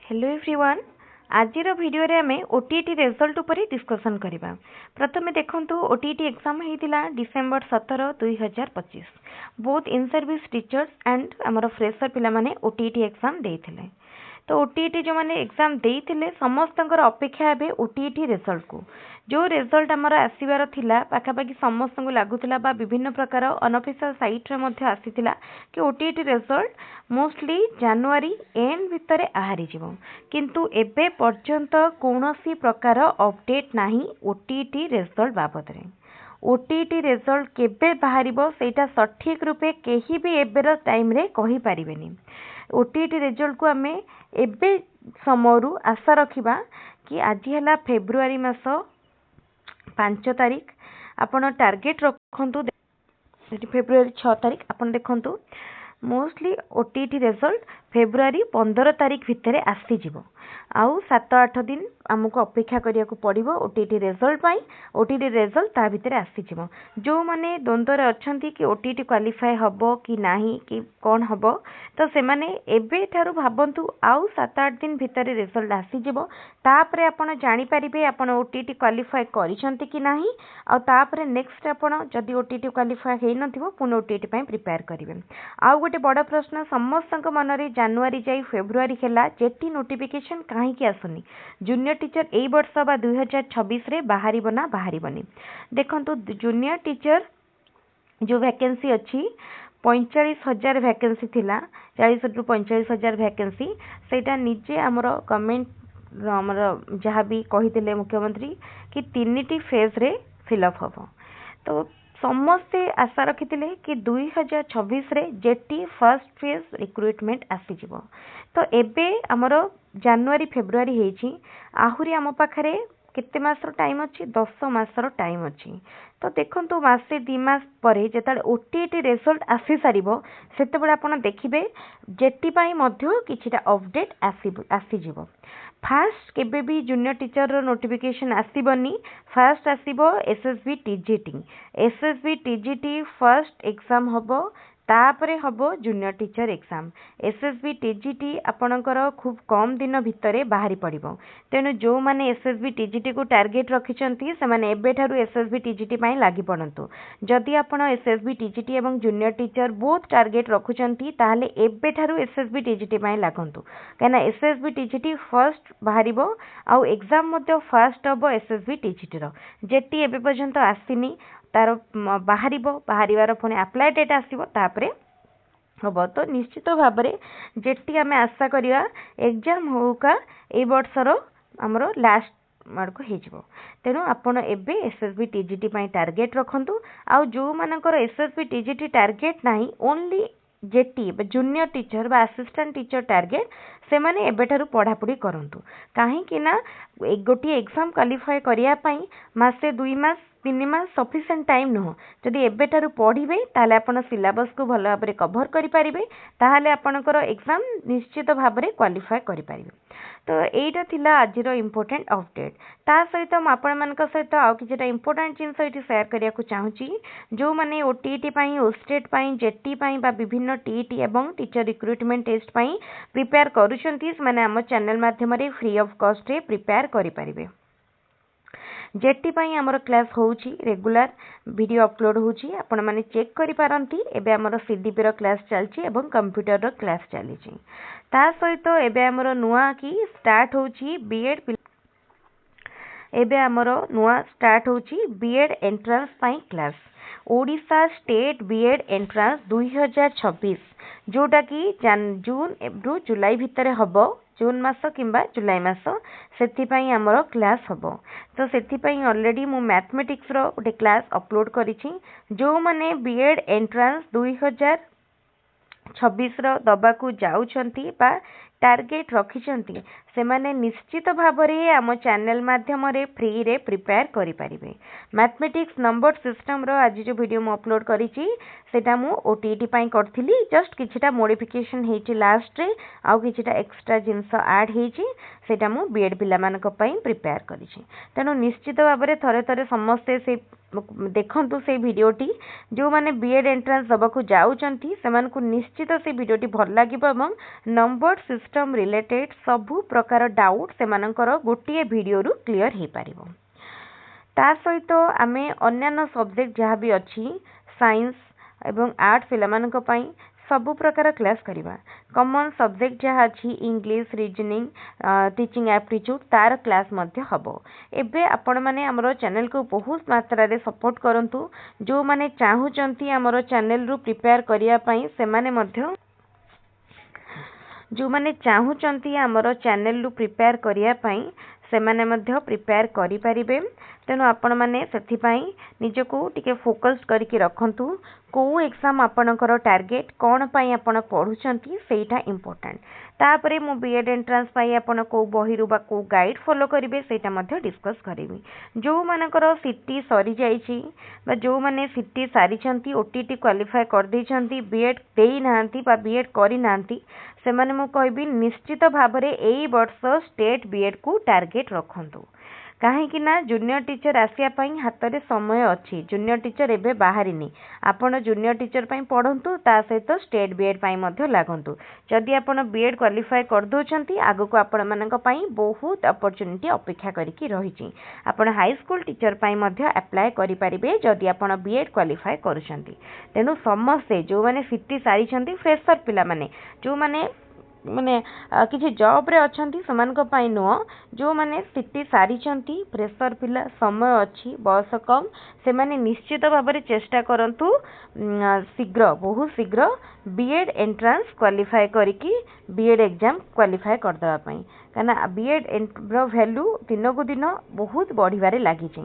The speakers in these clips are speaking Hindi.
Hello everyone. आज वीडियो रे आमे ओटीटी रिजल्ट उपर डिस्कशन करबा। प्रथमे देखंतु ओटीटी एग्जाम हेतिला December 17 2025। Both in service teachers and हमर फ्रेशर पिला माने ओटीटी एग्जाम देइथिले। तो ओटीटी जो माने एग्जाम देइथिले समस्तंकर अपेक्षा हेबे ओटीटी रिजल्ट को। जो रिजल्ट हमर आसीबार थिला पाखापाखि समस्त को लागुथिला बा विभिन्न प्रकार अनऑफिशियल साइट रे मध्ये आसीथिला कि OTT result mostly January and भितर आहारी जीवो, किंतु एबे पर्यंत कौनसी प्रकार अपडेट नाही ओटीटी रिजल्ट बाबद रे। ओटीटी रिजल्ट केबे बाहरिबो सेटा सठिक रूपे केही भी एबेर टाइम रे कहि परिबेनी। ओटीटी रिजल्ट को आमे एबे समयरु आशा रखिबा कि आज हला फेब्रुआरी मास 5 तारीख आपण टार्गेट रखंतु। फेब्रुआरी 6 तारीख आपण देखंतु मोस्टली ओटीटी रिजल्ट फेब्रुआरी 15 तारीख भितर आसी जिवो। आउ 7-8 दिन हमको अपेक्षा करिया को पड़िबो ओटीटी रिजल्ट पाई। ओटीटी रिजल्ट ता भितर आसी जिवो। जो माने द्वंद्व रे अछंती कि ओटीटी क्वालिफाई हबो कि नाही कि कोन हबो, तो से माने एबे थारु भाबंतु आउ 7-8 दिन भितर रिजल्ट आसी जिवो। तापरे आपण जानि परिबे आपण ओटीटी क्वालिफाई करिसंती कि नाही। आ तापरे नेक्स्ट आपण जदि ओटीटी क्वालिफाई हेइ नथिबो पुनो ओटीटी पई प्रिपेयर करिवे। आउ गोटे बड़ प्रश्न समस्तक मनरे जनवरी जाई फेब्रुआरी हेला जेटी नोटिफिकेशन काहे कि आसुनी। जूनियर टीचर एई वर्ष बा 2026 रे बाहरिबो ना बाहरिबोनी। देखंतु जूनियर टीचर जो वैकेंसी अच्छी 45,000 वैकेंसी थिला, 40 रु 45,000 वैकेंसी सेटा निजे हमर गवर्नमेंट हमर जहाँ भी कहिथिले मुख्यमंत्री कि 3टी फेज रे फिलअप हबो। तो समस्ते आशा रखिथिले कि 2026 रे जेटी फर्स्ट फेज रिक्रुटमेंट आसी जिवो। तो एबे हमर जनवरी फेब्रुआरी हेची, आहुरी आम पाखरे केते मासर टाइम अच्छी 10 मासर टाइम अच्छी। तो देखंतु मासे 2 मास परे जेताले ओटीटी रिजल्ट आसी सारिबो सेतेबेले आपण देखिबे जेटी पाई मध्य किछिटा अपडेट आसी जिवो। फास्ट केबे भी जूनियर टीचर रो नोटिफिकेशन आसीबनी। फास्ट आसीबो SSB TGT. SSB TGT first exam हबो, तापरे हबो junior teacher exam. SSB TGT आपणकर खूब कम दिन भितरे बाहरी पड़िबो। तेनु जो माने एसएसबी टीजीटी को टार्गेट रखिचंती से माने एबे थारु एसएसबी टीजीटी पई लागि पड़ंतु। जदि आपण एसएसबी टीजीटी एवं जूनियर टीचर बोथ टार्गेट रखुचंती ताहाले एबे थारु एसएसबी टीजीटी पई लागंतु, काना एसएसबी टीजीटी फर्स्ट बाहरिबो आउ एग्जाम मध्ये फर्स्ट हबो एसएसबी टीजीटी रो। जेटी एबे पर्यंत आसीनी, तार बाहरिबो, बाहरिवार पुणी अप्लाई डेट आसीबो तापरे हबो। तो निश्चित भाव में जेटी आमे आशा करिया एग्जाम होका ए वर्षर हमरो लास्ट मार्क हो जिवो। तेनु आपण एबे एसएसबी टीजीटी पई टार्गेट रखंतु। आ जो मानकर एसएसबी टीजीटी टार्गेट नाही ओनली जेटी जूनियर टीचर बा असिस्टेंट टीचर टार्गेट से माने एबे ठारु पढ़ापढ़ी करंतु। काहे कि ना गोटी एग्जाम क्वालिफाई करिया पई मासे 2 मास 3 मास सफिशिएंट टाइम नुह। जदि एबे ठारु पढ़िबे ताले आपण सिलेबस को भलो भाबरे कवर करि परिबे, ताहाले आपणकर एग्जाम निश्चित भाबरे क्वालिफाई करि परिबे। तो एटा थिला आजिरो इंपोर्टेंट अपडेट। ता सहित म आपण मानक सहित आ किछटा इंपोर्टेंट जिंस एटी शेयर करिया को चाहूची। जो माने ओटीटी पई ओस्टेट पई जेटी पई बा विभिन्न टीटी एवं टीचर रिक्रुटमेंट टेस्ट पई प्रिपेयर करूछंती माने हम चैनल माध्यम रे फ्री ऑफ कॉस्ट रे प्रिपेयर करि परिबे। जेटी पई हमर क्लास होउची, रेगुलर वीडियो अपलोड होउची, आपण माने चेक करि पारंती। एबे हमर सीडीपी रो क्लास चलची एवं कंप्यूटर रो क्लास चलीची। ता सहित एबे हमर नुआ की स्टार्ट होउची बीएड। एबे हमर नुआ स्टार्ट होउची बीएड एंट्रेंस पई class. Odisha state BEd entrance 2026 जोटा की जून रु जुलाई भितर हबो। जून मास किंबा जुलाई मास सेति पई हमरो क्लास हबो। तो सेति पई ऑलरेडी मु मैथमेटिक्स रो गोटे क्लास अपलोड करिछि। जो माने बीएड एंट्रेंस 2026 रो दबाकू जाउछंती बा टार्गेट रखिछंती से माने निश्चित भाबरे आम चैनल माध्यम रे फ्री रे प्रिपेयर करि परिबे। मैथमेटिक्स नंबर सिस्टम रो आज जो वीडियो मु अपलोड करिछि सेटा मु ओटीटी पई करथिली। जस्ट किछटा मॉडिफिकेशन हेछि लास्ट रे, आउ किछटा एक्स्ट्रा जिंस ऐड हेछि, सेटा मु बीएड पिला मानक पई प्रिपेयर करिछि। तेनु निश्चित भाबरे थरे थरे समस्ते से देखंतु से वीडियोटी जो माने बीएड एंट्रेंस दबाकू जाउचंती सेमानकू निश्चित से वीडियोटी भल लागिबो एवं नंबर सिस्टम रिलेटेड सबु प्रकार डाउट सेमानकर गोटिए वीडियो रु क्लियर हे पारिबो। ता सहित आमे अन्यान्य सब्जेक्ट जहाँ भी अच्छी साइंस एवं आर्ट पिलामानक पई सबु प्रकार क्लास करिबा। कॉमन सब्जेक्ट जहाँ अच्छी इंग्लिश रीजनिंग टीचिंग एप्टीट्यूड तार क्लास मध्य हबो। एबे आपण माने हमरो चैनल को बहुत मात्रा रे सपोर्ट करंतु। जो माने चाहूचंती हमरो चैनल रु प्रिपेयर करिया पई से माने मध्य जो माने चाहूचंती हमरो चैनल रु प्रिपेयर करिया पई से माने मध्य प्रिपेयर करि परिबे। तेणु आपण माने सेथि पई निजको टिके फोकस करके रखंतु। को एग्जाम आपणकर टार्गेट कौन पाई आपण पढुचंती सेटा इम्पोर्टेंट। तापरे मु बीएड एंट्रेंस पाई आपण को बही रु बा को गाइड फॉलो करिवे सेटा मध्य डिस्कस करिवि। जो मानकर सीटी सरी जाईची बा जो माने सीटी सारिचंती ओटीटी क्वालिफाई कर दैचंती बीएड देई नांती बा बीएड करि नांती से माने मु कहबी निश्चित भाबरे एई वर्ष स्टेट बीएड को टार्गेट रखंतु। काहेकि ना जूनियर टीचर आसिया पई हातरे समय अच्छी। जूनियर टीचर एबे बाहरिनी आपण जूनियर टीचर पई पढंतु ता सहित स्टेट बीएड पई मध्य लागंतु। जदि आपण बीएड क्वालिफाई कर दोचंती आगु को आपण मानक पई बहुत अपॉर्चुनिटी अपेक्षा करिकि रहिची। आपण हाई स्कूल टीचर पई मध्य अप्लाई करि परिबे जदि आपण बीएड क्वालिफाई करूचंती। तेनु समस्ते जो माने सीटी सारिचंती फ्रेशर पिला माने जो माने माने किसी जॉब रे अछंती समानक पाई नुह जो माने सीटी सारिचंती प्रेशर पिला समय अच्छी बयस कम से माने निश्चित भाव में चेष्टा करंतु शीघ्र बहुत शीघ्र बीएड एंट्रेंस क्वालिफाई करिकी बीएड एग्जाम क्वालिफाई कर दवा पई। काना बीएड रो वैल्यू दिन को दिन बहुत बढ़िबारे लागि छै।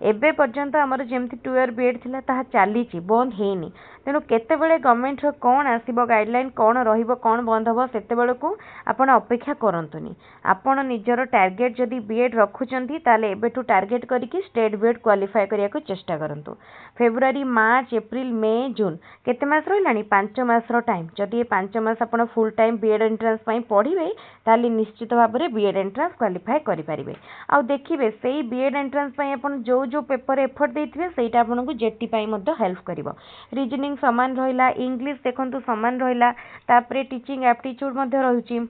एबे पर्यंत हमर जेमति 2 इयर बीएड थिला ताहा चाली छि बंद हेनी। तेनु केते बेले गवर्नमेंट रो कोन आसीबो गाइडलाइन कोन रहिबो कोन बंद हबो सेते बेले को आपण अपेक्षा करंतुनी। आपण निजरो टार्गेट जदी बीएड रखुचंती ताले एबेटू टार्गेट करिकी स्टेट बीएड क्वालिफाई करिया को चेष्टा करंतु। फेब्रुआरी मार्च एप्रिल मे जून केते मास रहलानी 5 मास रो टाइम। जदी ए 5 मास आपण फुल टाइम बीएड एंट्रेंस पई पढिबे ताले निश्चित भाबरे बीएड एंट्रेंस क्वालिफाई करि परिबे। आ देखिबे सेही बीएड एंट्रेंस पई आपण जो जो पेपर एफर्ट देथिबे सेटा आपण को जेटी पई मध्य हेल्प करिवो। रीजनिंग समान रहिला इंग्लिश देखंतु समान रहिला तापरे टीचिंग एप्टीट्यूड मध्य रहुची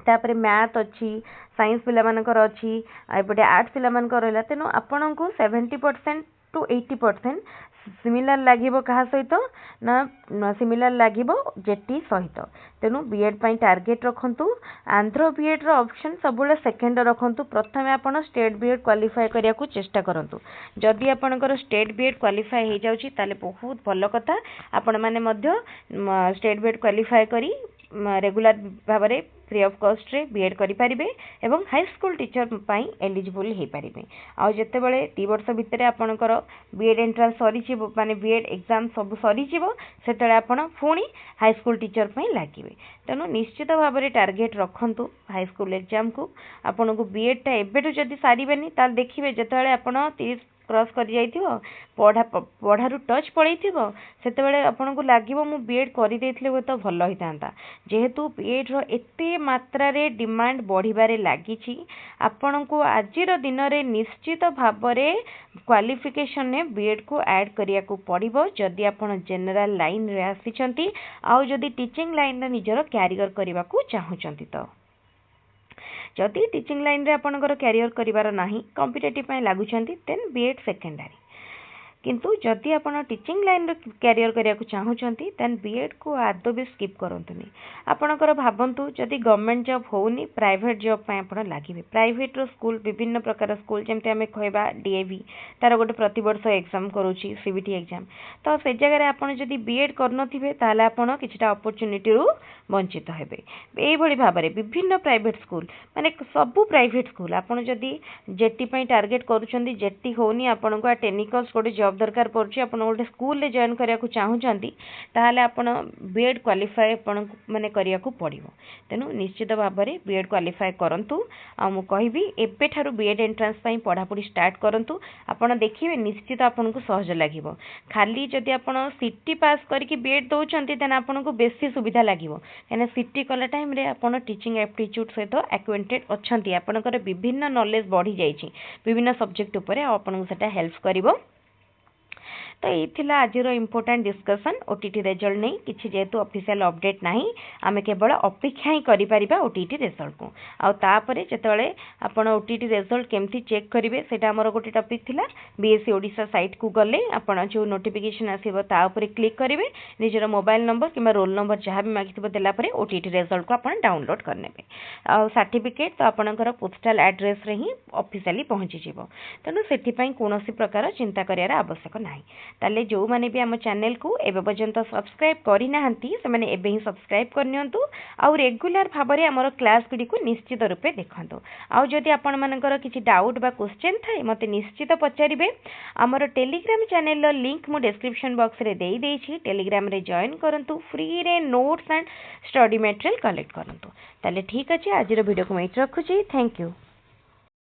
तापरे मैथ अच्छी साइंस पिला मानकर अच्छी एपटे आर्ट्स पिला मानकर रहला। तेनु आपण को 70% टू 80% सिमिलर लागिबो कहा सहित ना सिमिलर लागिबो जेटी सहित। तेनु बीएड पई टार्गेट रखंतु। आंध्र बीएड रो ऑप्शन सबुले सेकंड रखंतु। प्रथमे आपण स्टेट बीएड क्वालिफाई करिया को चेष्टा करंतु। जदि आपणकर स्टेट बीएड क्वालिफाई हे जाउची ताले बहुत भलो कथा। आपण माने मध्य स्टेट बीएड क्वालिफाई करी रेगुलर भाव में फ्री ऑफ कॉस्ट रे बीएड करि परिबे एवं हाई स्कूल टीचर पई एलिजिबल हे परिबे। आ जते बेले 2 वर्ष भितरे आपणकर बीएड एंट्रेंस सरी छिबो माने बीएड एग्जाम सब सरी छिबो सेतले आपण पुणी हाई स्कूल टीचर पई लागिबे। तेनु निश्चित भाव में टार्गेट रखंतु हाई स्कूल एग्जाम को। आपण को बीएड टा एबेटू जदी सारिबेनी ताल देखिबे जतेले आपण 30 क्रॉस कर जाइथिबो पढ़ारू टच पड़ैथिबो सेतेबेले आपनको लागिबो मु बीएड करि देथिले हो तो भलो हितांता। जेहेतु बीएड रो एते मात्रा रे डिमांड बढ़िबारे लागिछि आपनको आजिर दिन रे निश्चित भाव रे क्वालिफिकेशन ने बीएड को ऐड करिया को पड़िबो। जदि आपण जनरल लाइन रे आसीचंती आ जदि टीचिंग लाइन रे निजरो कैरियर करिवा को चाहुचंती तो जदि टीचिंग लाइन रे आपनकर कैरियर करिवार नाही कॉम्पिटिटिव पय लागुचंती देन बीएड सेकेंडरी। किंतु जदि आपण टीचिंग लाइन रे कैरियर करिया को चाहुचंती देन बीएड को आदो भी स्किप करंतुनी। आपनकर भाबंतु जदि गवर्नमेंट जॉब होउनी प्राइवेट जॉब पय आपण लागिबे। प्राइवेट रो स्कूल विभिन्न प्रकार स्कूल जेमते हमें कहबा डीएवी तार गोटे प्रति वर्ष एग्जाम करूची सीबीटी एग्जाम तो से जगह रे आपण जदि बीएड करनथिबे ताले आपण किछटा अपॉर्चुनिटी रु वंचित हेबे। एई भली भाबरे विभिन्न प्राइवेट स्कूल माने सबु प्राइवेट स्कूल आपण जदि जेटी पय टार्गेट करूचंती जेटी होउनी आपण को टेक्निकल गोटे जॉब दरकार पड़ुची आपण गोटे स्कूल रे जॉइन करिया को चाहुचंती ताहाले आपण बीएड क्वालिफाई आपण माने करिया को पड़िबो। तेनु निश्चित भाव में बीएड क्वालिफाई करंतु। आ मु कहबी एबे ठारू बीएड एंट्रेंस पई पढ़ापढ़ी स्टार्ट करंतु। आपण देखिबे निश्चित आपण को सहज लागिबो। खाली जदि आपण सीटी पास करके बीएड दोचंती देन आपण को बेसी सुविधा लागिबो काने सीटी कला टाइम रे आपण टीचिंग एप्टीट्यूड सहित एक्वेंटेड अछंती आपणकर विभिन्न नॉलेज बढ़ी जाईछि विभिन्न सब्जेक्ट ऊपर आपण को सेटा हेल्प करिवो तो ये थिला आजिर इम्पोर्टाट डिस्कसन ओटीटी रिजल्ट नहीं किसी जेहेतु ऑफिशियल अपडेट नहीं आमे केवल अपेक्षा ही करिपरिबा ओटीटी रिजल्ट को आउे जिते आपण ओटीटी रिजल्ट केमती चेक करेंगे से गोटे टपिक थिला बीएससी ओडिशा साइट को गले आपण जो नोटिफिकेशन आसीबो ता ऊपर क्लिक करेंगे निजर मोबाइल नंबर कि रोल नंबर जहाँ भी मागिथिबो देला परे ओटीटी रिजल्ट को आपण डाउनलोड करने आ सर्टिफिकेट तो आपणकर पोस्टाल एड्रेस रे ही ऑफिशियली पहुँची जिवो तेणु सेठिपई कोनोसी प्रकार चिंता करियार आवश्यक नाही ताले जो माने भी आम चैनल को एबे पर्यंत सब्सक्राइब करि नाहंती से माने एबे ही सब्सक्राइब करनियंतु आ रेगुलर भाबरे हमर क्लास गुडी को निश्चित रूपे देखंतु आ जदि आपण मानकर किछि डाउट बा क्वेश्चन थाए मते निश्चित पचारिबे हमर टेलीग्राम चैनल रो लिंक मु डिस्क्रिप्शन बॉक्स रे देई देछि टेलीग्राम रे जॉइन करंतु फ्री रे notes and study material collect करंतु ताले ठीक अछि आजिर वीडियो को मैं रखुछि थैंक यू।